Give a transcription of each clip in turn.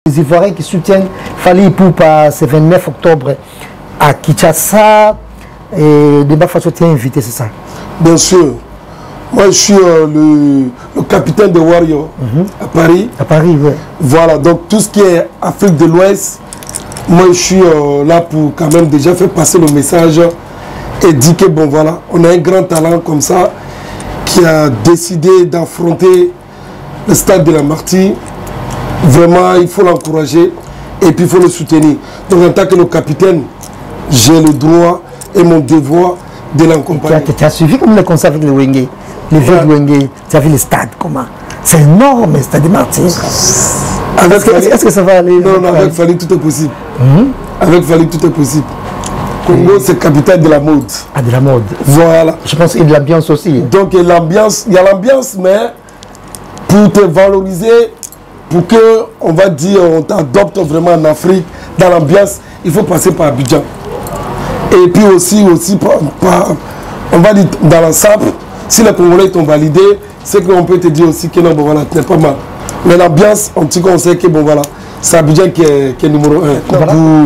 Les Ivoiriens qui soutiennent Fally Ipupa ce 29 octobre à Kinshasa. Et Demba Fashion t'a invité, c'est ça? Bien sûr. Moi, je suis le capitaine de Warrior à Paris. À Paris, oui. Voilà, donc tout ce qui est Afrique de l'Ouest, moi, je suis là pour quand même déjà faire passer le message et dire que, bon, voilà, on a un grand talent comme ça qui a décidé d'affronter le stade de la Martyre. Vraiment, il faut l'encourager et puis il faut le soutenir. Donc, en tant que le capitaine, j'ai le droit et mon devoir de l'accompagner. Tu as suivi comme le concert avec le Wenge, les vieux de Wenge, tu as vu le stade, comment? C'est énorme, le stade de Martyr. Est-ce que ça va aller? Non, non, avec Fally, tout est possible. Avec Fally, tout est possible. Congo, c'est capitale de la mode. Ah, de la mode. Voilà. Je pense qu'il y a de l'ambiance aussi. Donc, il y a l'ambiance, mais pour te valoriser, pour que, on va dire, on t'adopte vraiment en Afrique, dans l'ambiance, il faut passer par Abidjan. Et puis aussi on va dire, dans l'ensemble, si les Congolais t'ont validé, c'est qu'on peut te dire aussi que non, bon voilà, tu n'es pas mal. Mais l'ambiance, on dit qu'on sait que bon voilà, c'est Abidjan qui est numéro 1. Voilà. Pour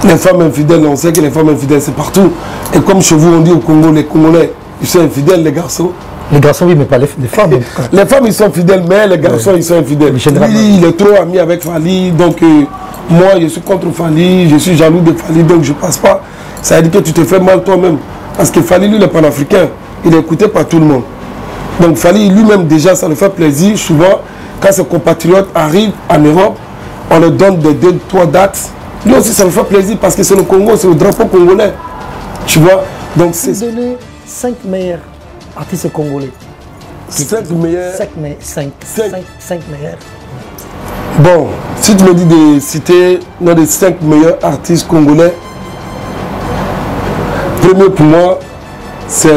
les femmes infidèles, on sait que les femmes infidèles, c'est partout. Et comme chez vous, on dit au Congo, les Congolais, ils sont infidèles, les garçons. Les garçons, oui, mais pas les femmes. Les femmes, ils sont fidèles, mais les garçons, ils sont infidèles. Lui, il est trop ami avec Fally, donc moi, je suis contre Fally, je suis jaloux de Fally, donc je ne passe pas. Ça veut dire que tu te fais mal toi-même. Parce que Fally, lui, il est panafricain. Il est écouté par tout le monde. Donc Fally, lui-même, déjà, ça le fait plaisir. Souvent, quand ses compatriotes arrivent en Europe, on leur donne des 2-3 dates. Lui aussi, ça le fait plaisir parce que c'est le Congo, c'est le drapeau congolais. Tu vois? Donc c'est... donner 5 meilleurs artistes congolais. 5 meilleurs... 5 meilleurs. Bon, si tu me dis de citer l'un des 5 meilleurs artistes congolais, premier pour moi, c'est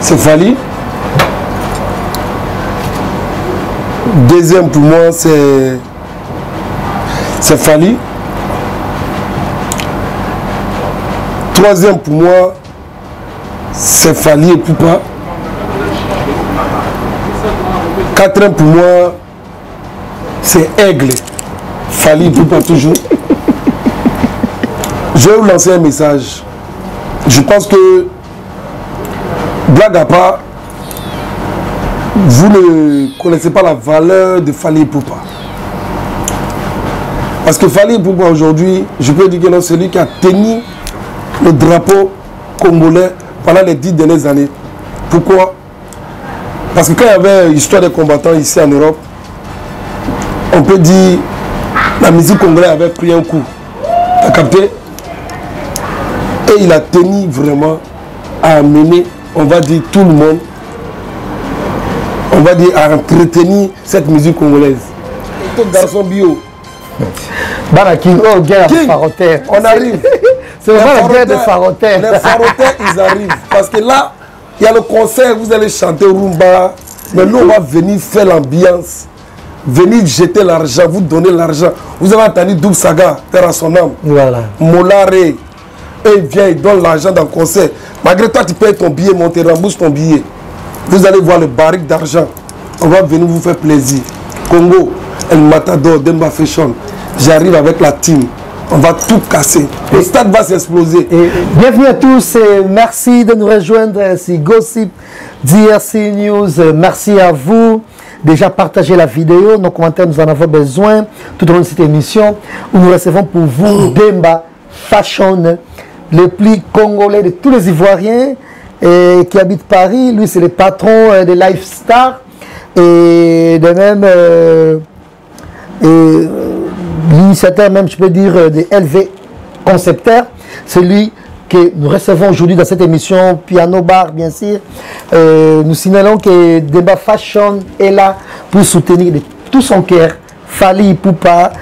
Fally. Deuxième pour moi, c'est Fally. Troisième pour moi, c'est Fally Ipupa. Quatrième pour moi, c'est Aigle. Fally Ipupa toujours. Je vais vous lancer un message. Je pense que, blague à part, vous ne connaissez pas la valeur de Fally Ipupa. Parce que Fally Ipupa aujourd'hui, je peux dire que c'est lui qui a tenu le drapeau congolais pendant les 10 dernières années. Pourquoi? Parce que quand il y avait l'histoire des combattants ici en Europe, on peut dire que la musique congolaise avait pris un coup. Tu as capté? Et il a tenu vraiment à amener, on va dire, tout le monde, on va dire, à entretenir cette musique congolaise. Tout garçon bio. Bana King, oh, guerre de Faroter. On arrive. C'est vraiment la guerre de Faroter. Les Faroter, ils arrivent. Parce que là, il y a le concert, vous allez chanter rumba. Mais nous, on va venir faire l'ambiance. Venir jeter l'argent, vous donner l'argent. Vous avez entendu Double Saga, faire à son âme. Voilà. Molaré. Et il vient, il donne l'argent dans le concert. Malgré toi, tu payes ton billet, on te rembourse ton billet. Vous allez voir le barrique d'argent. On va venir vous faire plaisir. Congo, El Matador, Demba Fashion. J'arrive avec la team. On va tout casser. Le stade va s'exploser. Bienvenue à tous et merci de nous rejoindre. C'est Gossip DRC News. Merci à vous. Déjà partagez la vidéo. Nos commentaires, nous en avons besoin tout au long de cette émission où nous recevons pour vous Demba Fashion, le plus congolais de tous les Ivoiriens qui habite Paris. Lui, c'est le patron de Lifestar et de même l'initiateur, même je peux dire, de LV Concepteur. C'est lui que nous recevons aujourd'hui dans cette émission Piano Bar, bien sûr. Nous signalons que Demba Fashion est là pour soutenir de tout son cœur Fally Ipupa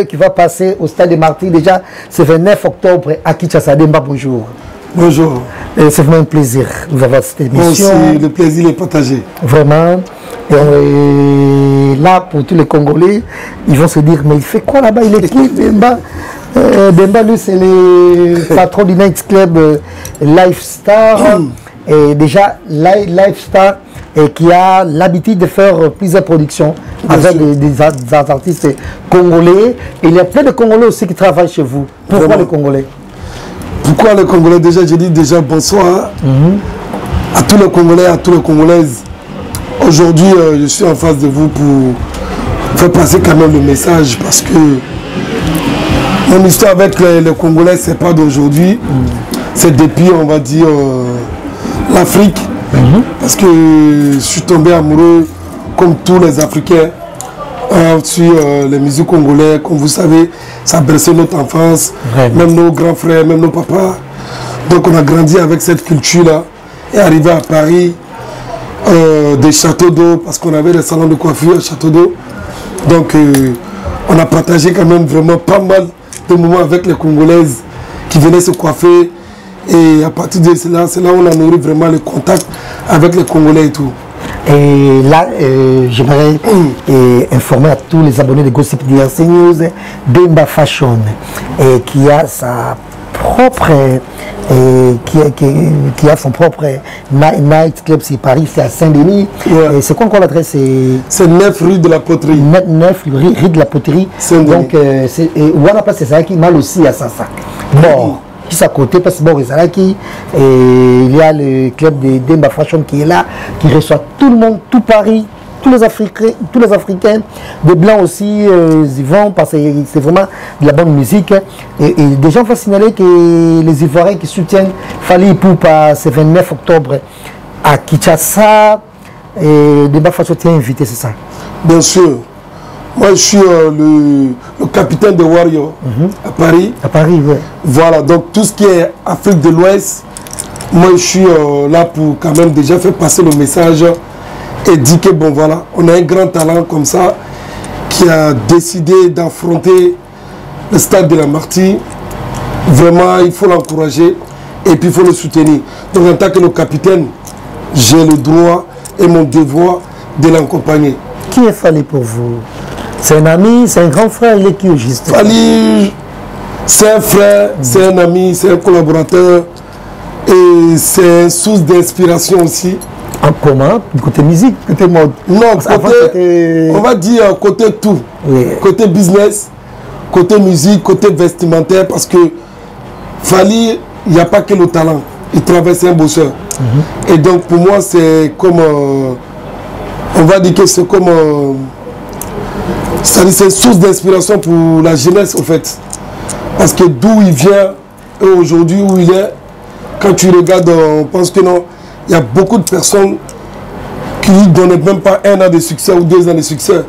qui va passer au stade de Martyr. Déjà, c'est le 29 octobre à Kinshasa. Demba, bonjour. Bonjour. C'est vraiment un plaisir de vous avoir cette émission. Aussi, le plaisir est partagé. Vraiment. Et là, pour tous les Congolais, ils vont se dire, mais il fait quoi là-bas? Il est qui, Demba? Demba, lui, c'est le patron du Night Club Lifestar. Et déjà, Lifestar, et qui a l'habitude de faire plusieurs productions avec des artistes congolais. Et il y a plein de Congolais aussi qui travaillent chez vous. Pourquoi vraiment les Congolais? Pourquoi les Congolais? Déjà, je dis déjà bonsoir à tous les Congolais, à toutes les Congolaises. Aujourd'hui, je suis en face de vous pour faire passer quand même le message parce que mon histoire avec les Congolais, c'est pas d'aujourd'hui. C'est depuis, on va dire, l'Afrique. Parce que je suis tombé amoureux, comme tous les Africains, sur les musiques congolais. Comme vous savez, ça a bercé notre enfance, même nos grands frères, même nos papas. Donc on a grandi avec cette culture-là. Et arrivé à Paris, des châteaux d'eau, parce qu'on avait des salons de coiffure à Château d'eau. Donc on a partagé quand même vraiment pas mal de moments avec les Congolaises qui venaient se coiffer. Et à partir de cela, c'est là où on a nourri vraiment le contact avec les Congolais et tout. Et là, j'aimerais informer à tous les abonnés de Gossip DRC News, Demba Fashion, qui a sa propre, qui a son propre night club, c'est Paris, c'est à Saint-Denis. Ouais. C'est quoi encore l'adresse? C'est 9 rue de la Poterie. 9 rue de la Poterie. Donc, Wana Place, c'est ça qui mal aussi à Sasa. Bon. Juste à côté, parce que bon, il y a le club de Demba Fashion qui est là, qui reçoit tout le monde, tout Paris, tous les Africains, des Blancs aussi, ils vont parce que c'est vraiment de la bonne musique. Et des gens vont signaler que les Ivoiriens qui soutiennent Fally Ipupa ce 29 octobre à Kinshasa, Demba Fashion tient invité, c'est ça? Bien sûr. Moi, je suis le capitaine de Warrior à Paris. À Paris, oui. Voilà, donc tout ce qui est Afrique de l'Ouest, moi, je suis là pour quand même déjà faire passer le message et dire que, bon, voilà, on a un grand talent comme ça qui a décidé d'affronter le stade de la Martyre. Vraiment, il faut l'encourager et puis il faut le soutenir. Donc, en tant que le capitaine, j'ai le droit et mon devoir de l'accompagner. Qui est Fally pour vous? C'est un ami, c'est un grand frère, il est qui au juste? Fally, c'est un frère, c'est un ami, c'est un collaborateur et c'est une source d'inspiration aussi. En commun, côté musique, côté mode? Non, côté, on va dire côté tout. Oui. Côté business, côté musique, côté vestimentaire, parce que Fally, il n'y a pas que le talent, il traverse un bosseur. Et donc pour moi, c'est comme, on va dire que c'est comme... c'est une source d'inspiration pour la jeunesse, au fait. Parce que d'où il vient, et aujourd'hui où il est, quand tu regardes, on pense que non, il y a beaucoup de personnes qui ne donnent même pas 1 an de succès ou 2 ans de succès.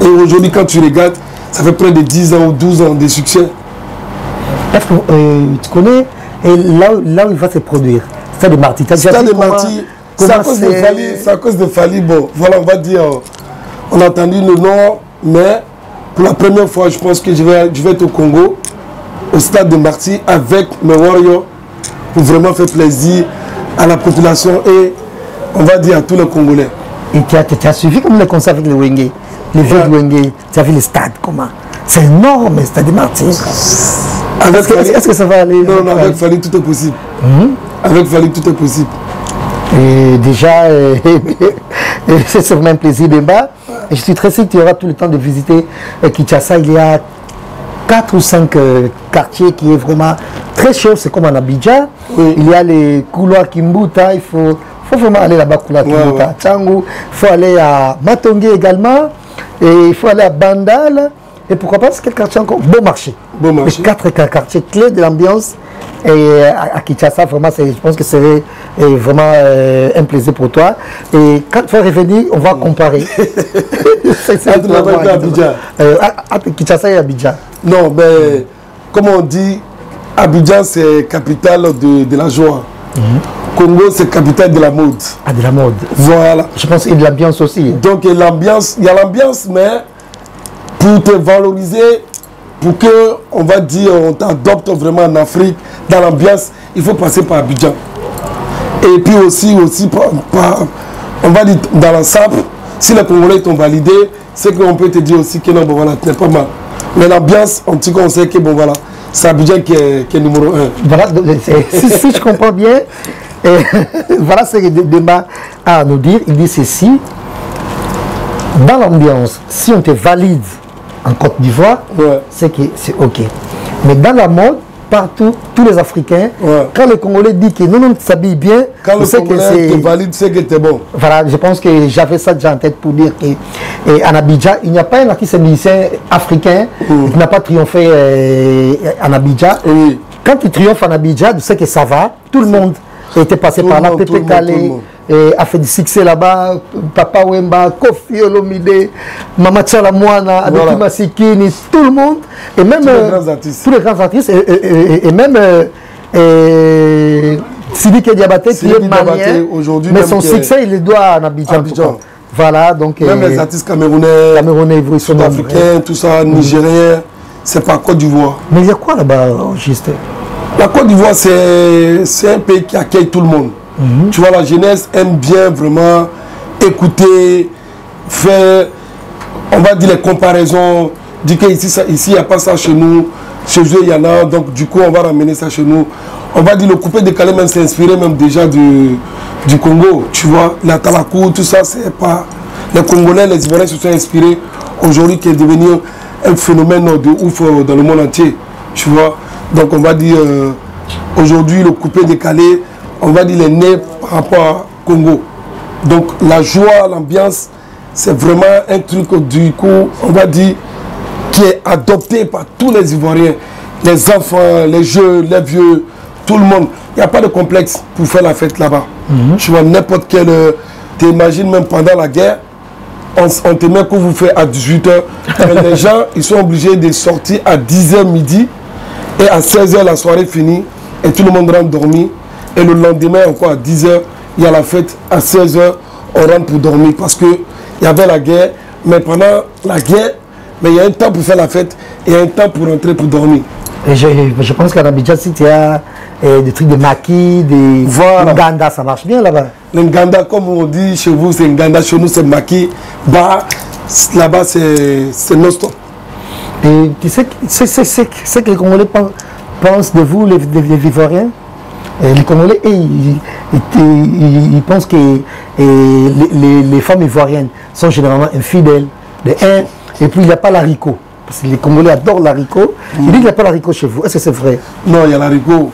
Et aujourd'hui, quand tu regardes, ça fait près de 10 ans ou 12 ans de succès. Est-ce que tu connais là où il va se produire? Stade de Martyre. Stade de Martyre, c'est à cause de Fally. Bon, voilà, on va dire, on a entendu le nom. Mais pour la première fois, je pense que je vais être au Congo, au stade de Martyre, avec mes Warriors, pour vraiment faire plaisir à la population et, on va dire, à tous les Congolais. Et tu as suivi comme le concert avec les Wenge, les vieux de Wenge, tu as vu le stade, comment? C'est énorme, le stade de Martyre. Est-ce que ça va aller? Non, avec Fally, tout est possible. Avec Fally, tout est possible. Et déjà, c'est vraiment un plaisir de bas. Et je suis très sûr que tu auras tout le temps de visiter Kinshasa. Il y a 4 ou 5 quartiers qui est vraiment très chaud. C'est comme en Abidjan. Oui. Il y a les couloirs Kimbuta. Il faut vraiment aller là-bas, couloir Kimbuta. Tchangou. Il faut aller à Matongé également. Et il faut aller à Bandal. Et pourquoi pas, c'est quel quartier encore? Bon marché. Bon marché. Les 4 quartiers clés de l'ambiance. Et à Kinshasa, vraiment, je pense que c'est vraiment un plaisir pour toi. Et quand tu vas revenir, on va comparer. Kinshasa et Abidjan. Non, mais comme on dit, Abidjan, c'est capitale de la joie. Congo, c'est capitale de la mode. Ah, de la mode. Voilà. Je pense qu'il y a de l'ambiance aussi. Donc, il y a l'ambiance, mais pour te valoriser, pour que, on va dire, on t'adopte vraiment en Afrique, dans l'ambiance, il faut passer par Abidjan. Et puis aussi on va dire, dans l'ensemble, si les Congolais t'ont validé, c'est qu'on peut te dire aussi que non, bon voilà, tu n'es pas mal. Mais l'ambiance, on te conseille que bon voilà, c'est Abidjan qui est numéro 1. Voilà, si je comprends bien, Et voilà ce que Demba a à nous dire. Il dit ceci. Dans l'ambiance, si on te valide en Côte d'Ivoire, c'est que c'est OK. Mais dans la mode, partout, tous les Africains, quand le Congolais dit que non, on s'habille bien, quand le Congolais te valide, c'est que tu es bon. Voilà, je pense que j'avais ça déjà en tête pour dire qu'en Abidjan, il n'y a pas un artiste musicien africain qui n'a pas triomphé en Abidjan. Oui. Quand il triomphe en Abidjan, tu sais que ça va. Tout le monde était passé par là. Pépé Calé a fait du succès là-bas. Papa Wemba, Kofi Olomide, Mama Tchalamouana, Adoki Masikini, tout le monde. Et même tous les grands artistes. Et même Sidiki Diabaté qui est malien. Mais son succès, il le doit en Abidjan. Voilà, donc... Même les artistes camerounais, sud-africains, tout ça, nigériens, c'est pas Côte d'Ivoire. Mais il y a quoi là-bas, juste? La Côte d'Ivoire, c'est un pays qui accueille tout le monde. Tu vois, la jeunesse aime bien vraiment écouter, faire, on va dire les comparaisons, dire qu'ici, il n'y a pas ça chez nous, chez eux il y en a, donc du coup on va ramener ça chez nous. On va dire le coupé décalé même s'est inspiré même déjà du Congo, tu vois, la Talakou, tout ça, c'est pas... Les Congolais, les Ivoiriens se sont inspirés aujourd'hui qui est devenu un phénomène de ouf dans le monde entier, tu vois. Donc on va dire, aujourd'hui le coupé décalé, on va dire les nez par rapport au Congo. Donc la joie, l'ambiance, c'est vraiment un truc du coup, on va dire, qui est adopté par tous les Ivoiriens, les enfants, les jeunes, les vieux, tout le monde. Il n'y a pas de complexe pour faire la fête là-bas. Tu vois, n'importe quel... tu imagines même pendant la guerre, on te met couvre-feu à 18h. Les gens, ils sont obligés de sortir à 10h midi et à 16h la soirée finie et tout le monde rentre dormir. Et le lendemain, encore à 10h, il y a la fête. À 16h, on rentre pour dormir parce qu'il y avait la guerre. Mais pendant la guerre, mais il y a un temps pour faire la fête et il y a un temps pour rentrer pour dormir. Et je pense qu'en Abidjan, si tu as des trucs de maquis, des nganda, ça marche bien là-bas. Le nganda, comme on dit chez vous, c'est nganda, chez nous c'est maquis. Bah, là-bas, c'est non-stop. Et tu sais que les Congolais pensent de vous, les Ivoiriens. Les Congolais, ils pensent que les femmes ivoiriennes sont généralement infidèles. Et puis il n'y a pas l'haricot. Parce que les Congolais adorent l'haricot. Il dit qu'il n'y a pas l'haricot chez vous. Est-ce que c'est vrai? Non, il y a l'haricot.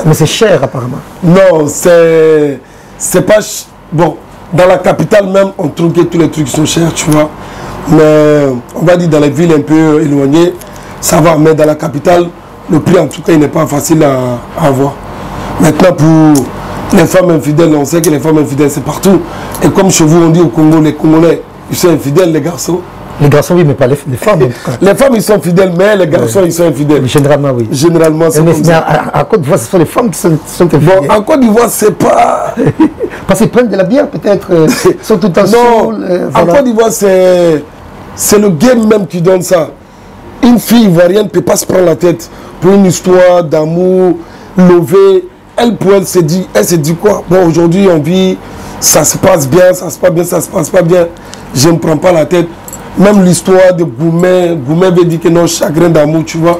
Mais c'est cher apparemment. Non, c'est pas... Bon, dans la capitale même, on trouve que tous les trucs sont chers, tu vois. Mais on va dire dans les villes un peu éloignées, ça va. Mais dans la capitale, le prix en tout cas, il n'est pas facile à avoir. Maintenant, pour les femmes infidèles, on sait que les femmes infidèles, c'est partout. Et comme chez vous, on dit au Congo, les Congolais, ils sont infidèles, les garçons. Les garçons, oui, mais pas les femmes. En tout cas. Les femmes, ils sont fidèles, mais les garçons, ils sont infidèles. Généralement, oui. Généralement, c'est comme ça. À Côte d'Ivoire, ce sont les femmes qui sont infidèles. Bon, en Côte d'Ivoire, c'est pas... Parce qu'ils prennent de la bière, peut-être. Ils sont tout le temps non, en Côte d'Ivoire, c'est le game même qui donne ça. Une fille ivoirienne ne peut pas se prendre la tête pour une histoire d'amour, lever. Elle, pour elle, se dit quoi? Bon, aujourd'hui, on vit, ça se passe bien, ça se passe bien, ça se passe pas bien. Je ne prends pas la tête. Même l'histoire de Goumet veut dire que non, chagrin d'amour, tu vois.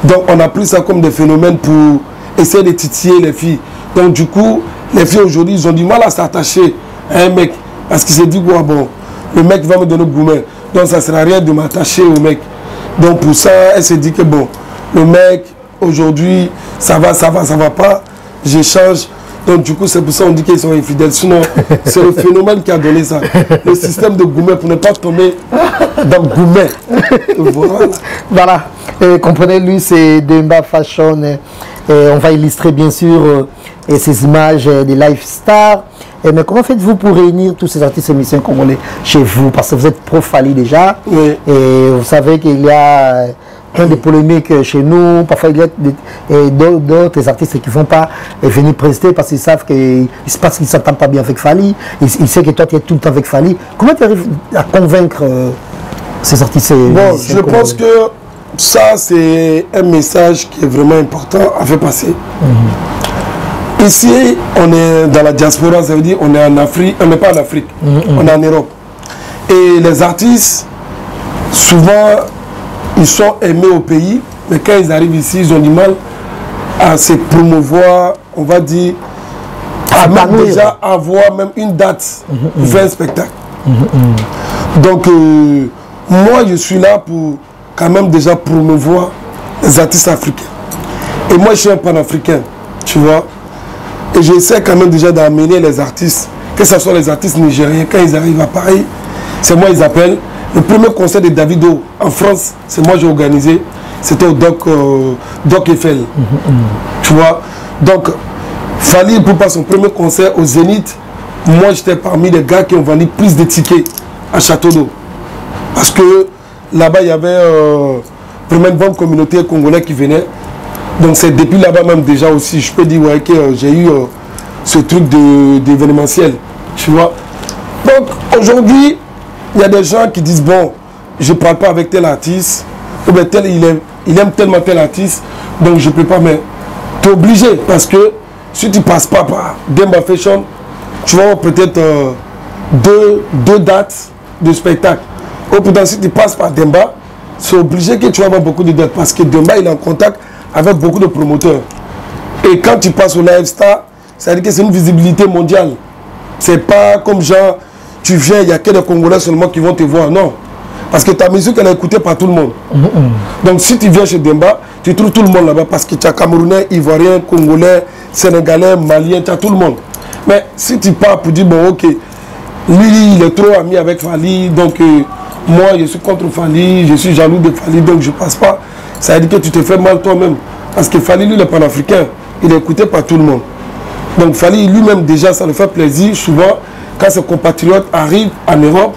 Donc, on a pris ça comme des phénomènes pour essayer de titiller les filles. Donc, du coup, les filles aujourd'hui, ils ont du mal à s'attacher à un mec. Parce qu'ils se disent, quoi, bon, le mec va me donner Goumet. Donc, ça ne sert à rien de m'attacher au mec. Donc, pour ça, elle se dit que, bon, le mec, aujourd'hui, ça va pas, j'échange. Donc du coup, c'est pour ça qu'on dit qu'ils sont infidèles. Sinon, c'est le phénomène qui a donné ça. Le système de Goumet pour ne pas tomber dans Goumet. Voilà. Comprenez, lui, c'est Demba Fashion. On va illustrer, bien sûr, ces images des live stars. Mais comment faites-vous pour réunir tous ces artistes et musiciens congolais chez vous? Parce que vous êtes pro-Fally déjà. Oui. Et vous savez qu'il y a... plein de polémiques chez nous. Parfois, il y a d'autres artistes qui ne vont pas venir prester parce qu'ils savent qu'ils ne s'entendent pas bien avec Fally. Ils savent que toi, tu es tout le temps avec Fally. Comment tu arrives à convaincre ces artistes? Bon, je pense que ça, c'est un message qui est vraiment important à faire passer. Ici, on est dans la diaspora, ça veut dire on est en Afrique, on n'est pas en Afrique, on est en Europe. Et les artistes, souvent, ils sont aimés au pays, mais quand ils arrivent ici, ils ont du mal à se promouvoir, on va dire, même déjà avoir même une date pour faire un spectacle. Donc, moi, je suis là pour quand même déjà promouvoir les artistes africains. Et moi, je suis un panafricain, tu vois. Et j'essaie quand même déjà d'amener les artistes, que ce soit les artistes nigériens, quand ils arrivent à Paris, c'est moi ils appellent. Le premier concert de Davido en France, c'est moi j'ai organisé. C'était au Doc Eiffel. Tu vois. Donc, Fally pour passer son premier concert au Zénith, moi j'étais parmi les gars qui ont vendu plus de tickets à Château d'Eau. Parce que là-bas, il y avait vraiment une bonne communauté congolaise qui venait. Donc c'est depuis là-bas même déjà aussi, je peux dire ouais, que j'ai eu ce truc d'événementiel. Tu vois. Donc aujourd'hui, il y a des gens qui disent bon, je ne parle pas avec tel artiste, ou bien tel, il aime tellement tel artiste, donc je ne peux pas. Mais tu es obligé parce que si tu ne passes pas par Demba Fashion, tu vas avoir peut-être deux dates de spectacle. Ou peut-être si tu passes par Demba, c'est obligé que tu vas avoir beaucoup de dates parce que Demba il est en contact avec beaucoup de promoteurs. Et quand tu passes au Live Star, ça veut dire que c'est une visibilité mondiale. C'est pas comme genre, tu viens, il n'y a que des Congolais seulement qui vont te voir. Non. Parce que ta musique, elle est écoutée par tout le monde. Donc si tu viens chez Demba, tu trouves tout le monde là-bas parce que tu as Camerounais, Ivoiriens, Congolais, Sénégalais, Maliens, tu as tout le monde. Mais si tu pars pour dire, bon ok, lui il est trop ami avec Fally, donc moi je suis contre Fally, je suis jaloux de Fally, donc je passe pas. Ça veut dire que tu te fais mal toi-même. Parce que Fally, lui, il est panafricain. Il est écouté par tout le monde. Donc Fally, lui-même, déjà, ça lui fait plaisir. Souvent, quand ses compatriotes arrivent en Europe,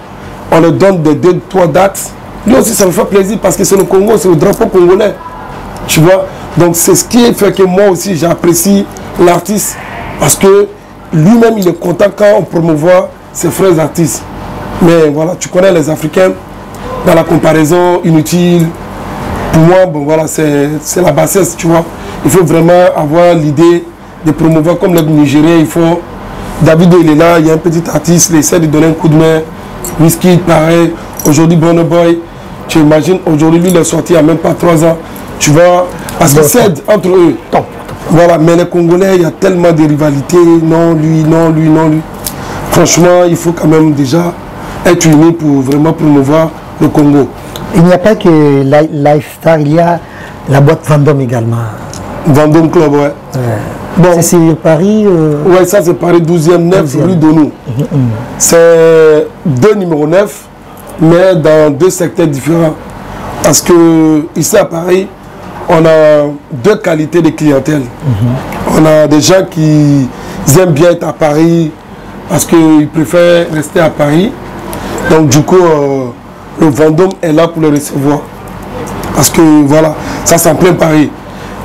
on leur donne des 2-3 dates. Lui aussi, ça lui fait plaisir parce que c'est le Congo, c'est le drapeau congolais. Tu vois. Donc c'est ce qui fait que moi aussi, j'apprécie l'artiste. Parce que lui-même, il est content quand on promouvoit ses frères artistes. Mais voilà, tu connais les Africains, dans la comparaison inutile. Pour moi, bon, voilà, c'est la bassesse, tu vois. Il faut vraiment avoir l'idée de promouvoir comme les Nigériens. Il faut... David, il est là, il y a un petit artiste, il essaie de donner un coup de main. Whisky, pareil. Aujourd'hui, Burna Boy, tu imagines, aujourd'hui, lui, il est sorti il n'y a même pas 3 ans. Tu vois, parce que c'est entre eux. Voilà, mais les Congolais, il y a tellement de rivalités. Non, lui, non, lui, non, lui. Franchement, il faut quand même déjà être unis pour vraiment promouvoir le Congo. Il n'y a pas que Lifestar, il y a la boîte Vendôme également. Vendôme Club, ouais. Bon, c'est sur Paris Ouais, ça c'est Paris 12e, 9 rue Donou. C'est 2 numéros 9, mais dans 2 secteurs différents. Parce que ici à Paris, on a 2 qualités de clientèle. On a des gens qui aiment bien être à Paris parce qu'ils préfèrent rester à Paris. Donc du coup, le Vendôme est là pour le recevoir. Parce que voilà, ça c'est en plein Paris.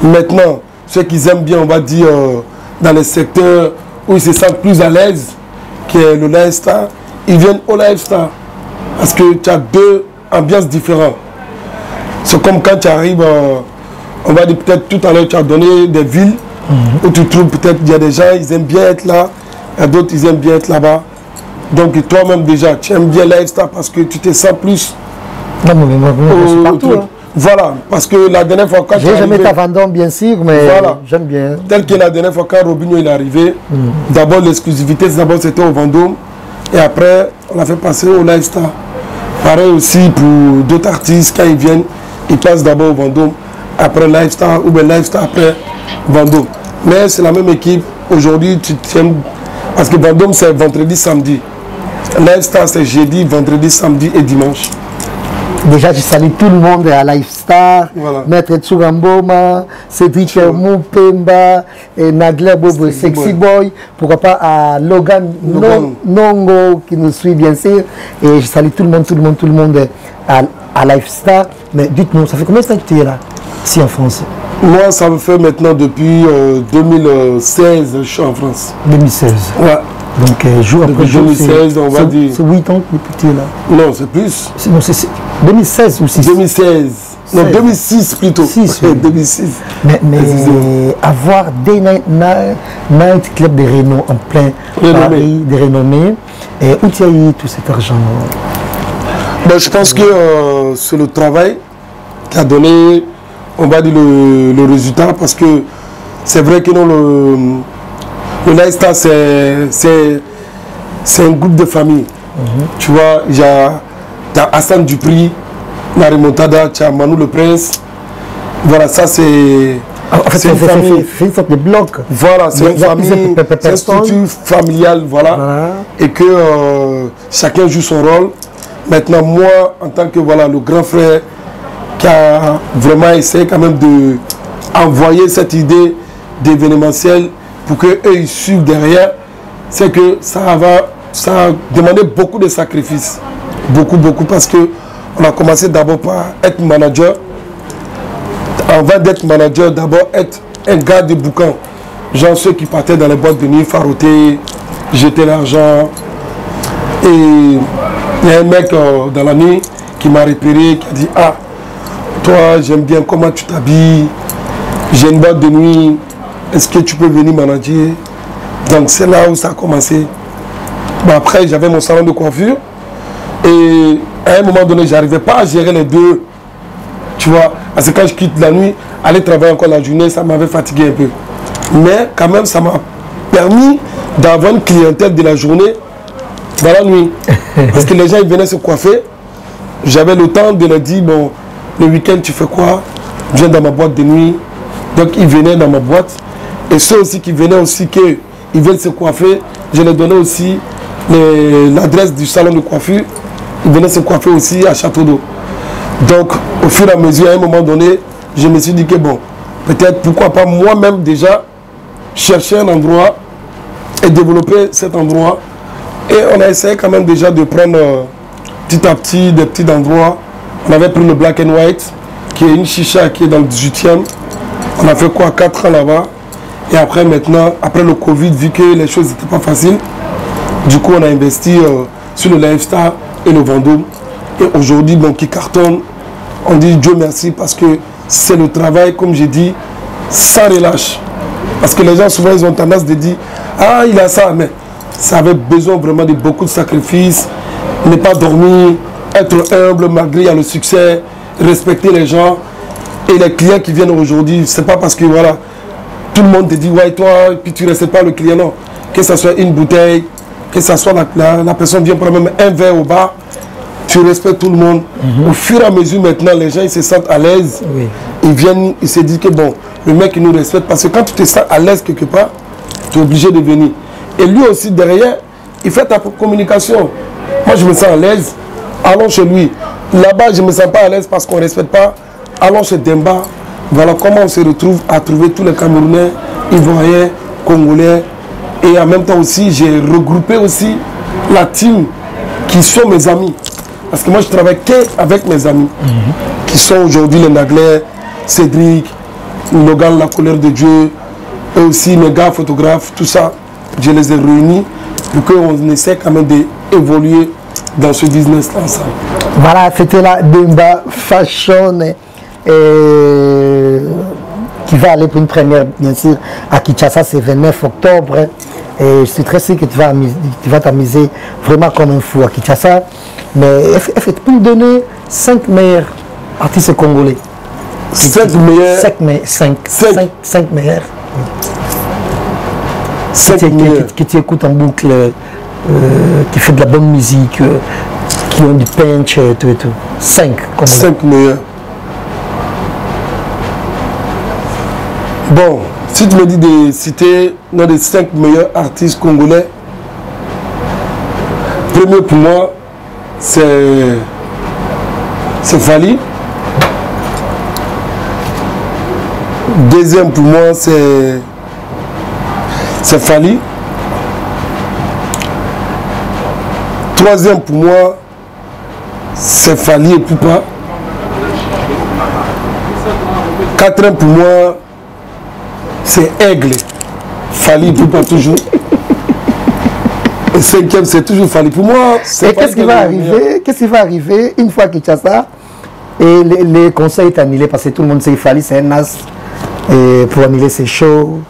Maintenant, ceux qui aiment bien, on va dire, dans les secteurs où ils se sentent plus à l'aise, qui est le Lifestar, ils viennent au Lifestar. Parce que tu as 2 ambiances différentes. C'est comme quand tu arrives, on va dire peut-être tout à l'heure, tu as donné des villes où tu trouves peut-être il y a des gens, ils aiment bien être là, il y a d'autres, ils aiment bien être là-bas. Donc toi-même déjà, tu aimes bien Lifestar parce que tu te sens plus... Non, mais moi, je suis partout. Hein. Voilà, parce que la dernière fois quand j'ai jamais été à Vendôme, bien sûr, mais voilà. J'aime bien. Tel que la dernière fois quand Robinho est arrivé, d'abord l'exclusivité, d'abord c'était au Vendôme, et après on l'a fait passer au Lifestar. Pareil aussi pour d'autres artistes, quand ils viennent, ils passent d'abord au Vendôme, après Lifestar, ou bien Lifestar après Vendôme. Mais c'est la même équipe. Aujourd'hui, tu tiens, parce que Vendôme c'est vendredi, samedi. Lifestar c'est jeudi, vendredi, samedi et dimanche. Déjà, je salue tout le monde à Lifestar, voilà. Maître Tsugamboma, Cédric Moupemba, Nagler Bobo, Sexy Boy, pourquoi pas à Logan Nongo qui nous suit bien sûr. Et je salue tout le monde à Lifestar. Mais dites-nous, ça fait combien de temps que tu es là, ici en France? Moi, ça me fait maintenant depuis 2016, je suis en France. 2016. Ouais. Donc, jour après jour, 2016, on va dire. C'est 8 ans que tu es là. Non, c'est plus. Non, c'est 2016 ou 6? 2016. Non, 2006 plutôt. 6, oui. 2006. Mais avoir des night clubs de Renault en plein Paris, des renommés, et où tu as eu tout cet argent? Ben, je pense que c'est le travail qui a donné, on va dire, le résultat, parce que c'est vrai que non, Le Leicester, c'est un groupe de famille. Tu vois, il y a Hassan Dupri, la remontada, tu as Manu le Prince. Voilà, ça c'est... En fait, c'est une famille. C'est une sorte de bloc. Voilà, c'est une famille, c'est une structure familiale, voilà. Et que chacun joue son rôle. Maintenant, moi, en tant que voilà, le grand frère qui a vraiment essayé quand même de envoyer cette idée d'événementiel pour qu'eux ils suivent derrière, c'est que ça a demandé beaucoup de sacrifices. Beaucoup, parce que on a commencé d'abord par être manager. Avant d'être manager, d'abord être un gars de boucan. Genre ceux qui partaient dans les boîtes de nuit, faroter, jeter l'argent. Et il y a un mec dans la nuit qui m'a repéré, qui a dit « Ah, toi, j'aime bien comment tu t'habilles. J'ai une boîte de nuit. Est-ce que tu peux venir manager ?» Donc c'est là où ça a commencé. Bon, après, j'avais mon salon de coiffure. Et à un moment donné, je n'arrivais pas à gérer les deux. Tu vois, parce que quand je quitte la nuit, aller travailler encore la journée, ça m'avait fatigué un peu. Mais quand même, ça m'a permis d'avoir une clientèle de la journée dans la nuit. Parce que les gens ils venaient se coiffer. J'avais le temps de leur dire, bon, le week-end tu fais quoi? Je viens dans ma boîte de nuit. Donc ils venaient dans ma boîte. Et ceux aussi qui venaient aussi, qu'ils veulent se coiffer, je leur donnais aussi l'adresse du salon de coiffure. Ils venaient se coiffer aussi à Château d'Eau. Donc, au fur et à mesure, à un moment donné, je me suis dit que bon, peut-être, pourquoi pas moi-même déjà, chercher un endroit et développer cet endroit. Et on a essayé quand même déjà de prendre petit à petit des petits endroits. On avait pris le Black and White, qui est une chicha qui est dans le 18e. On a fait quoi, 4 ans là-bas. Et après maintenant, après le Covid, vu que les choses n'étaient pas faciles, du coup on a investi sur le Lifestyle et le Vendôme. Et aujourd'hui, bon, qui cartonne, on dit Dieu merci parce que c'est le travail, comme j'ai dit, sans relâche. Parce que les gens souvent ils ont tendance de dire ah il a ça, mais ça avait besoin vraiment de beaucoup de sacrifices, ne pas dormir, être humble malgré il y a le succès, respecter les gens. Et les clients qui viennent aujourd'hui, c'est pas parce que voilà, tout le monde te dit ouais toi, et puis tu ne respectes pas le client, non. Que ce soit une bouteille, que ce soit la personne vient prendre même un verre au bar. Tu respectes tout le monde. Au fur et à mesure, maintenant, les gens ils se sentent à l'aise. Oui. Ils viennent, ils se disent que bon, le mec il nous respecte. Parce que quand tu te sens à l'aise quelque part, tu es obligé de venir. Et lui aussi, derrière, il fait ta communication. Moi, je me sens à l'aise. Allons chez lui. Là-bas, je ne me sens pas à l'aise parce qu'on ne respecte pas. Allons chez Demba. Voilà comment on se retrouve à trouver tous les Camerounais, Ivoiriens, Congolais. Et en même temps aussi, j'ai regroupé aussi la team qui sont mes amis. Parce que moi, je travaille qu'avec mes amis, qui sont aujourd'hui les Naglais, Cédric, Logan, la colère de Dieu, et aussi mes gars photographes, tout ça. Je les ai réunis pour qu'on essaie quand même d'évoluer dans ce business-là ensemble. Voilà, c'était la Demba Fashion qui va aller pour une première, bien sûr, à Kinshasa, c'est 29 octobre. Et je suis très sûr que tu vas t'amuser vraiment comme un fou à Kinshasa. Mais tu peux me donner 5 meilleurs artistes congolais. 5 meilleurs. 5 meilleurs. Que tu écoutes en boucle, qui fait de la bonne musique, qui ont du punch et tout et tout. 5 congolais. 5 meilleurs. Bon, si tu me dis de citer l'un des 5 meilleurs artistes congolais, premier pour moi, c'est Fally. Deuxième pour moi, c'est Fally. Troisième pour moi, c'est Fally et Poupa. Quatrième pour moi, c'est Aigle. Fally et Poupa toujours. Et cinquième, c'est toujours Fally. Pour moi, c'est... Et qu'est-ce qui va arriver? Qu'est-ce qui va arriver une fois qu'il y a ça et les conseils sont annulés parce que tout le monde sait que Fally c'est un as. Et pour annuler ses shows.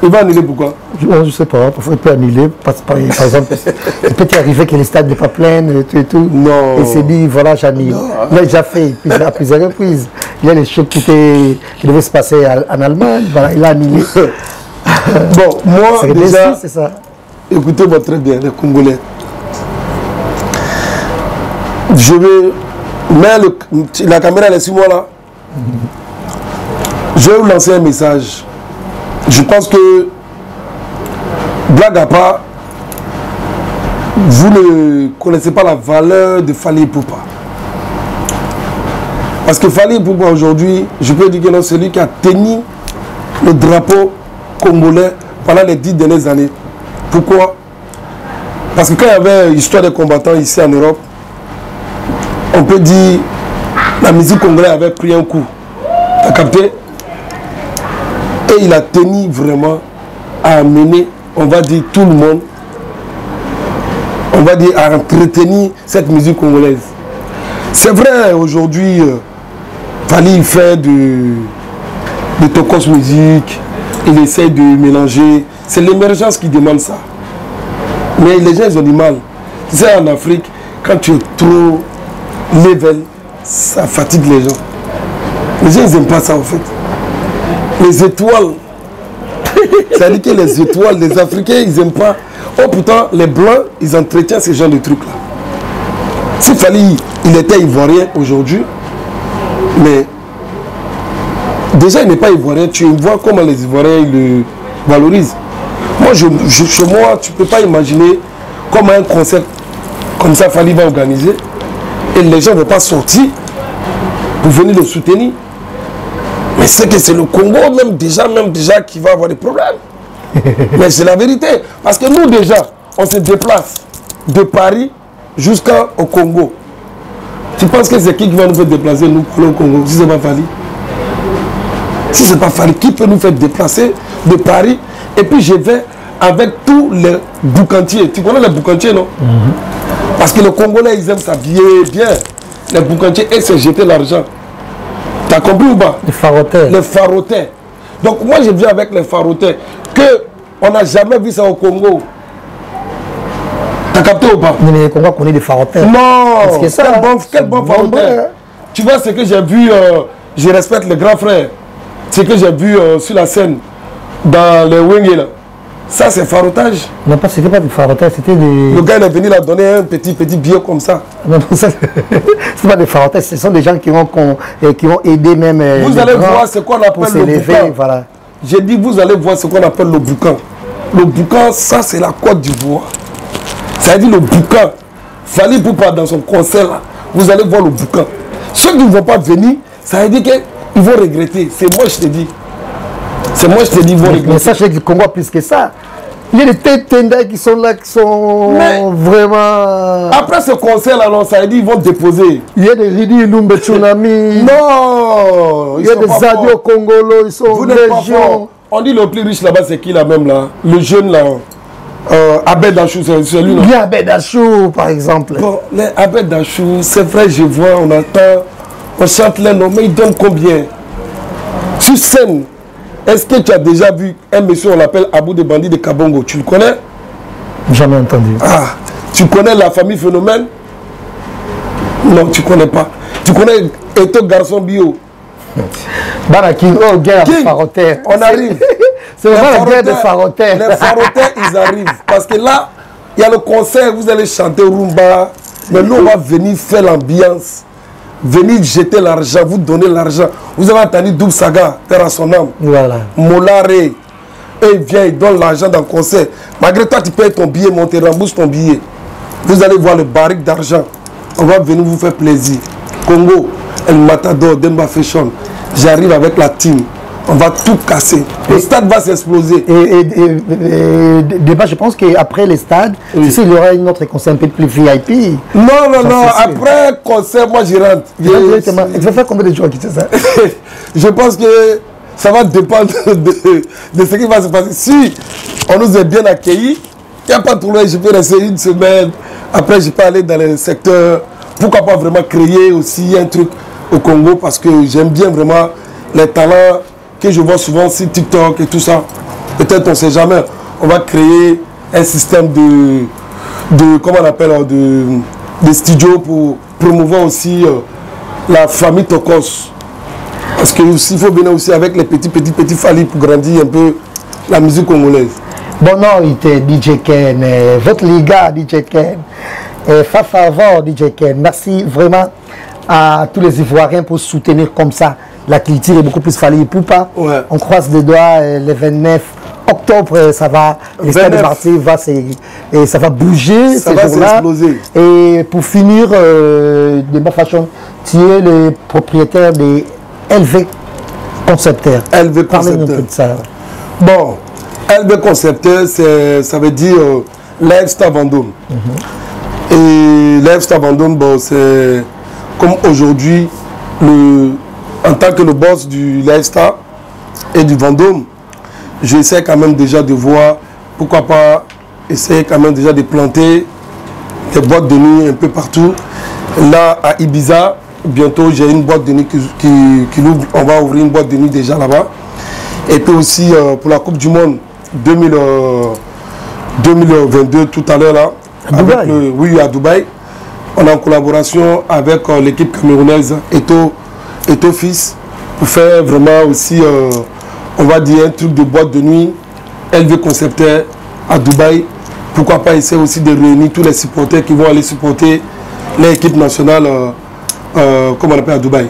Il va annuler pourquoi? Je ne sais pas. Parfois, il peut annuler. Par exemple, il peut arriver que les stades n'est pas plein et tout. Non. Et il s'est dit, voilà, j'annule. Il a déjà fait à plusieurs reprises. Il y a les shows qui devaient se passer en Allemagne. Voilà, il a annulé. Bon, moi, déjà, c'est ça. Écoutez-moi très bien, les Congolais. Je vais... Mais la caméra, elle est sur moi là. Je vais vous lancer un message. Je pense que, blague à part, vous ne connaissez pas la valeur de Fally Ipupa. Parce que Fally Ipupa aujourd'hui, je peux dire que c'est celui qui a tenu le drapeau congolais pendant les 10 dernières années. Pourquoi? Parce que quand il y avait l'histoire des combattants ici en Europe, on peut dire la musique congolaise avait pris un coup. T'as capté? Et il a tenu vraiment à amener, on va dire, tout le monde, on va dire, à entretenir cette musique congolaise. C'est vrai, aujourd'hui, Fally fait de Tokos musique, il essaie de mélanger. C'est l'émergence qui demande ça. Mais les gens, ils ont du mal. Tu sais, en Afrique, quand tu es trop level, ça fatigue les gens. Les gens, ils n'aiment pas ça, en fait. Les étoiles, ça dit que les étoiles, les Africains, ils n'aiment pas. Oh, pourtant, les Blancs, ils entretiennent ce genre de trucs-là. S'il fallait, il était ivoirien aujourd'hui, mais déjà, il n'est pas ivoirien. Tu vois comment les Ivoiriens le valorisent. Moi, chez moi, tu ne peux pas imaginer comment un concert comme ça, Fally va organiser. Et les gens ne vont pas sortir pour venir le soutenir. Mais c'est que c'est le Congo même déjà qui va avoir des problèmes. Mais c'est la vérité. Parce que nous déjà, on se déplace de Paris jusqu'au Congo. Tu penses que c'est qui va nous faire déplacer nous pour le Congo? Si ce n'est pas Fally. Si ce n'est pas Fally, qui peut nous faire déplacer de Paris? Et puis je vais avec tous les boucantiers. Tu connais les boucantiers, non? Parce que les Congolais, ils aiment s'habiller bien. Les boucantiers, et se jeter l'argent. Tu as compris ou pas? Les farotais. Les farotais. Donc moi, je viens avec les farotais. On n'a jamais vu ça au Congo. Tu as capté ou pas? Mais les Congolais connaissent des farotais. Non. Que ça, quel bon farotais. Tu vois ce que j'ai vu, je respecte les grands frères. Ce que j'ai vu sur la scène, dans les Wenge là. Ça, c'est farotage. Non, c'était pas des farotais, c'était des... Le gars, il est venu là donner un petit billet comme ça. Non, ça, c'est pas des farotais, ce sont des gens qui vont aider même... Vous allez voir ce qu'on appelle le boucan. Voilà. J'ai dit, vous allez voir ce qu'on appelle le boucan. Le boucan, ça, c'est la Côte d'Ivoire. Ça veut dire le boucan. Fally Ipupa dans son concert là, vous allez voir le boucan. Ceux qui ne vont pas venir, ça veut dire qu'ils vont regretter. C'est moi, je te dis. C'est moi, je te dis, ils vont regretter. Mais sachez que le Congo a plus que ça. Il y a des tenders qui sont là, qui sont vraiment... Après ce concert-là, ça veut dire qu'ils vont déposer. Il y a des Ridi Lumbe Tsunami. Non. Il y a des Zadio Congolo, ils sont légion. On dit le plus riche là-bas, c'est qui là même là? Le jeune là. Abed Dachou, c'est lui là. Il y a Abed Dachou, par exemple. Bon, les Abed Dachou, c'est vrai, je vois, on entend, on chante les noms, mais ils donnent combien? Sur scène, est-ce que tu as déjà vu un monsieur, on l'appelle Abou de Bandit de Kabongo? Tu le connais? Jamais entendu. Ah, tu connais la famille Phénomène? Non, tu connais pas. Tu connais Eto Garçon Bio? Bana King, oh, guerre de farotais. On arrive. C'est vraiment la guerre de farotais. Les farotais, ils arrivent. Parce que là, il y a le concert, vous allez chanter Rumba. Mais nous, on va venir faire l'ambiance. Venir jeter l'argent, vous donner l'argent. Vous avez entendu Double Saga, Terre à son âme. Voilà. Molaré. Et il vient, il donne l'argent dans le concert. Malgré toi, tu payes ton billet, on te rembourse ton billet. Vous allez voir le barrique d'argent. On va venir vous faire plaisir. Congo, El Matador, Demba Fashion. J'arrive avec la team. On va tout casser. Le stade va s'exploser. Et débat, je pense qu'après les stades, oui. Tu sais, il y aura une autre concert un peu plus VIP. Non. Après concert, moi j'y rentre. Tu vas faire combien de jours à quitter ça? Je pense que ça va dépendre de ce qui va se passer. Si on nous a bien accueillis, il n'y a pas de problème. Je peux rester une semaine. Après, je peux aller dans les secteurs. Pourquoi pas vraiment créer aussi un truc au Congo, parce que j'aime bien vraiment les talents que je vois souvent sur TikTok et tout ça. Peut-être on ne sait jamais. On va créer un système comment on appelle, de studios pour promouvoir aussi la famille Tokos. Parce qu'il faut venir aussi avec les petits Fally pour grandir un peu la musique congolaise. Bon, non, il était DJ Ken, votre Liga, DJ Ken, Fafavor, DJ Ken. Merci vraiment à tous les Ivoiriens pour soutenir comme ça la culture est beaucoup plus Fally Ipupa. Ouais. On croise les doigts, le 29 octobre, ça va, les stades de partie et ça va bouger ça ces va jours-là. s'exploser. Et pour finir, Demba Fashion, tu es le propriétaire des LV Concepteurs. LV Parlez-nous un Concepteur. peu de ça. Bon, LV Concepteur, ça veut dire Lifestyle Vendôme. Et Lifestyle Vendôme, bon, c'est comme aujourd'hui, en tant que le boss du Lifestyle et du Vendôme, j'essaie quand même déjà de voir, pourquoi pas essayer quand même déjà de planter des boîtes de nuit un peu partout. Là, à Ibiza, bientôt j'ai une boîte de nuit qui ouvre, on va ouvrir une boîte de nuit déjà là-bas. Et puis aussi pour la Coupe du Monde 2022 tout à l'heure là, oui, à Dubaï, on est en collaboration avec l'équipe camerounaise Eto Fils pour faire vraiment aussi, on va dire, un truc de boîte de nuit, LV Concepteur à Dubaï. Pourquoi pas essayer aussi de réunir tous les supporters qui vont aller supporter l'équipe nationale, comme on appelle à Dubaï.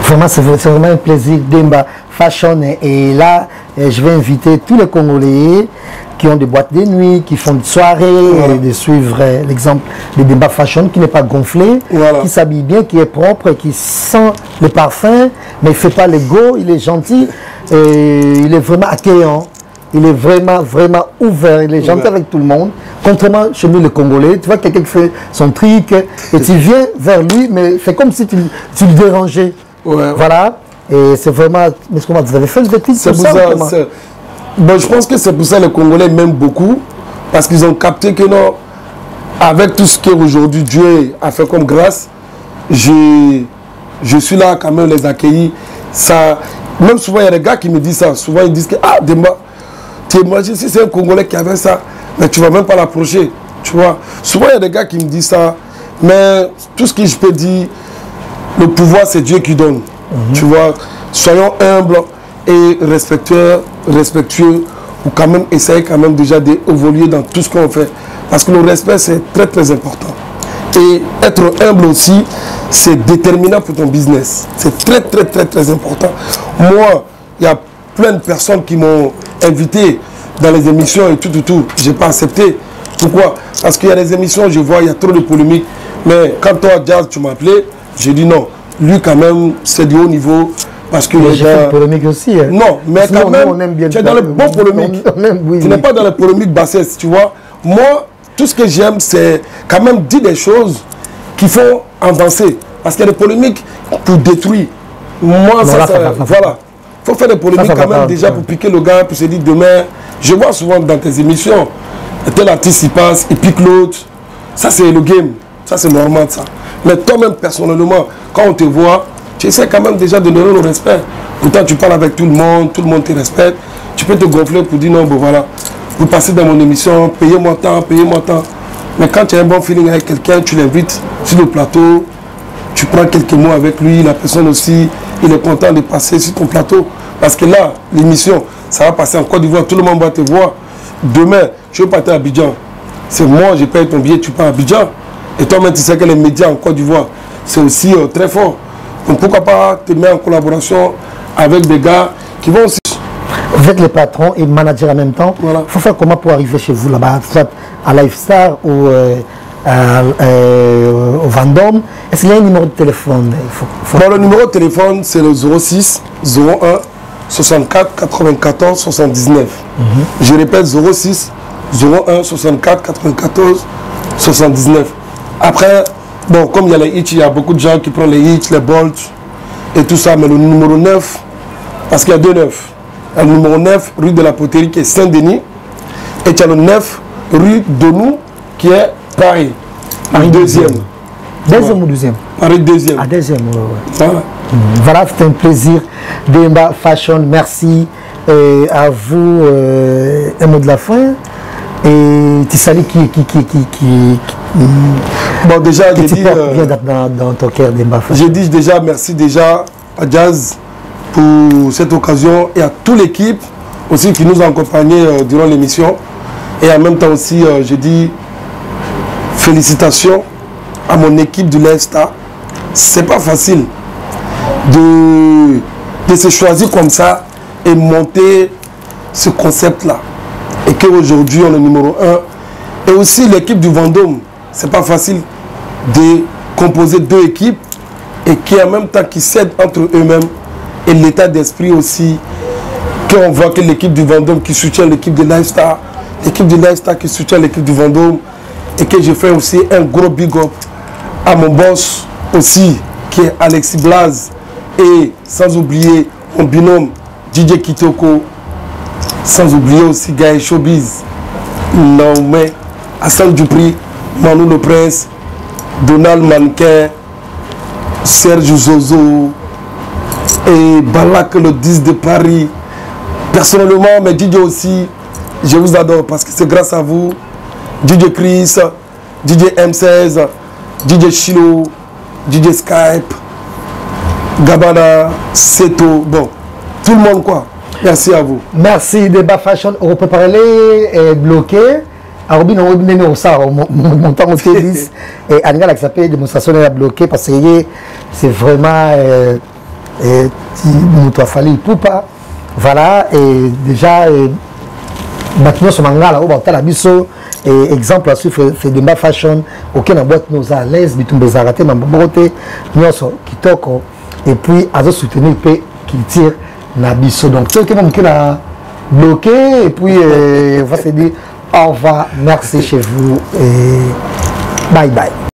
Vraiment, c'est vraiment un plaisir. Demba Fashion et là, je vais inviter tous les Congolais qui ont des boîtes de nuit, qui font des soirées, voilà. de suivre l'exemple de Demba Fashion qui n'est pas gonflé, voilà. qui s'habille bien, qui est propre, qui sent le parfum, mais il ne fait pas l'ego, il est gentil, et il est vraiment accueillant. Il est vraiment, vraiment ouvert, il est gentil avec tout le monde. Contrairement chez nous les Congolais, tu vois quelqu'un qui fait son truc et tu viens vers lui, mais c'est comme si tu le dérangeais. Ouais. Voilà, et c'est vraiment... Mais comment vous avez fait une bêtise? C'est pour ça, bon, je pense que c'est pour ça que les Congolais m'aiment beaucoup, parce qu'ils ont capté que non, avec tout ce qu'aujourd'hui Dieu a fait comme grâce, je suis là quand même les accueillir. Ça, même souvent il y a des gars qui me disent ça, souvent ils disent que ah Demba, tu imagines si c'est un Congolais qui avait ça, mais tu ne vas même pas l'approcher, tu vois. Souvent il y a des gars qui me disent ça, mais tout ce que je peux dire, le pouvoir c'est Dieu qui donne, tu vois. Soyons humbles et respectueux ou quand même essayer quand même déjà d'évoluer dans tout ce qu'on fait. Parce que le respect c'est très très important. Et être humble aussi, c'est déterminant pour ton business. C'est très très très très important. Moi, il y a plein de personnes qui m'ont invité dans les émissions et tout. Je n'ai pas accepté. Pourquoi? Parce qu'il y a des émissions, je vois, il y a trop de polémiques. Mais quand toi, Jazz, tu m'as appelé, j'ai dit non. Lui quand même, c'est du haut niveau. Parce que j'ai fait une polémique aussi. Hein. Non, mais sinon, quand même, on aime bien tu es dans les bons polémiques. Tu n'es pas dans les polémiques bassesses, tu vois. Moi, tout ce que j'aime, c'est quand même dire des choses qui font avancer. Parce qu'il y a des polémiques pour détruire. Moi, non, voilà. Il faut faire des polémiques quand même déjà pour piquer le gars, pour se dire demain. Je vois souvent dans tes émissions, tel artiste il passe, il pique l'autre. Ça, c'est le game. Ça, c'est normal, ça. Mais toi-même, personnellement, quand on te voit, tu essaies quand même déjà de donner le respect. Pourtant, tu parles avec tout le monde te respecte. Tu peux te gonfler pour dire non, bon voilà, vous passez dans mon émission, payez-moi tant, payez-moi tant. Mais quand tu as un bon feeling avec quelqu'un, tu l'invites sur le plateau, tu prends quelques mots avec lui, la personne aussi, il est content de passer sur ton plateau. Parce que là, l'émission, ça va passer en Côte d'Ivoire, tout le monde va te voir. Demain, tu veux partir à Abidjan. C'est moi, je paye ton billet, tu pars à Abidjan. Et toi-même, tu sais que les médias en Côte d'Ivoire, c'est aussi très fort. Donc pourquoi pas te mettre en collaboration avec des gars qui vont aussi... Vous êtes le patron et manager en même temps. Il faut faire comment pour arriver chez vous là-bas, soit à Lifestyle ou au Vendôme. Est-ce qu'il y a un numéro de téléphone? Bon, le numéro de téléphone, c'est le 06 01 64 94 79. Je répète, 06 01 64 94 79. Après, bon, comme il y a les hits, il y a beaucoup de gens qui prennent les hits, les bolts et tout ça. Mais le numéro 9, parce qu'il y a 2 9. Le numéro 9, rue de la Poterie, qui est Saint-Denis. Et tu as le 9, rue Donou, qui est Paris. Paris 2e. Deuxième ou deuxième? Paris 2e. Ah, deuxième, oui. Voilà. Voilà, c'était un plaisir. Demba Fashion, merci. Et à vous, un mot de la fin. Et tu salues qui bon, déjà, j'ai dit... vient dans ton cœur, Demba Fashion. J'ai dit déjà merci déjà à Jazz pour cette occasion et à toute l'équipe aussi qui nous ont accompagnés durant l'émission. Et en même temps aussi, je dis félicitations à mon équipe du Lesta. C'est pas facile de se choisir comme ça et monter ce concept-là. Et qu'aujourd'hui, on est numéro 1. Et aussi l'équipe du Vendôme. C'est pas facile de composer 2 équipes et qui en même temps qui s'aident entre eux-mêmes. Et l'état d'esprit aussi, qu'on voit que l'équipe du Vendôme qui soutient l'équipe de Lifestar, l'équipe de Lifestar qui soutient l'équipe du Vendôme, et que je fais aussi un gros big up à mon boss aussi, qui est Alexis Blaz, et sans oublier mon binôme DJ Kitoko, sans oublier aussi Gaël Showbiz, non mais Hassan Dupri, Manu le Prince, Donald Mannequin, Serge Zozo et Balak le 10 de Paris. Personnellement, mais DJ aussi, je vous adore parce que c'est grâce à vous. DJ Chris, DJ M16, DJ Chilo, DJ Skype, Gabana, Seto, bon, tout le monde quoi. Merci à vous. Merci, Débat Fashion. On peut parler bloqué. Arobin, on va au ça, mon temps au tennis. Et Anga, qui s'appelle démonstration est bloqué parce que c'est vraiment. Il nous a fallu tout pas. Voilà, et déjà, maintenant, ce manga là, on va la biso. Et exemple à suivre, c'est Débat Fashion. Aucun boîte nous à l'aise, mais tout le monde a ma beauté, nous qui toque. Et puis, à soutenir, qui tire. Nabiso. Donc, tout le monde qui l'a bloqué, et puis on va se dire au revoir, merci chez vous, et bye bye.